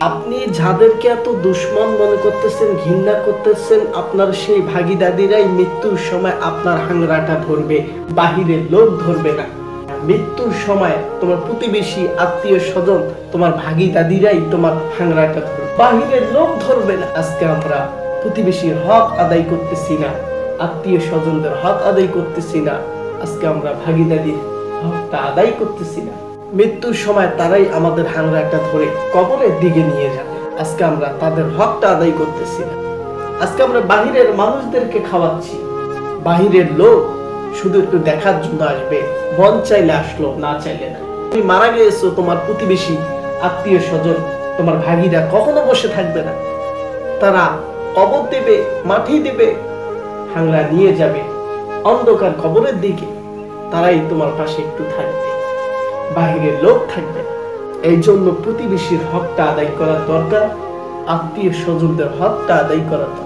আপনি যাদেরকে এত দুশ্মন মনে করতেছেন, ঘৃণা করতেছেন, আপনার সেই ভাগি দাদিরাই মৃত্যুর সময় আপনার হাংরাটা ধরবে, বাহিরের লোক ধরবে না। মৃত্যুর সময় তোমার প্রতিবেশী, আত্মীয় স্বজন, তোমার ভাগি দাদিরাই তোমার হাংরাটা ধরবে, বাহিরের লোক ধরবে না। আজকে আমরা প্রতিবেশীর হক আদায় করতেছি না, আত্মীয় স্বজনদের হক আদায় করতেছি না, আজকে আমরা ভাগি দাদির হকটা আদায় করতেছি না। মৃত্যুর সময় তারাই আমাদের হাংরাটা ধরে কবরের দিকে নিয়ে যাবে, আজকে আমরা তাদের হকটা আদায় করতেছি না। আজকে আমরা বাহিরের মানুষদেরকে খাওয়াচ্ছি, বাহিরের লোক শুধু একটু দেখার জন্য আসবে, মন চাইলে আসলো, না চাইলে না। তুমি মারা গিয়েছো, তোমার প্রতিবেশী, আত্মীয় স্বজন, তোমার ভাগিরা কখনো বসে থাকবে না। তারা কবর দেবে, মাটি দেবে, হাংরা নিয়ে যাবে অন্ধকার কবরের দিকে। তারাই তোমার পাশে একটু থাকবে, বাহিরের লোক থাকবে। এই জন্য প্রতিবেশীর হকটা আদায় করা দরকার, আত্মীয় স্বজনদের হকটা আদায় করা দরকার।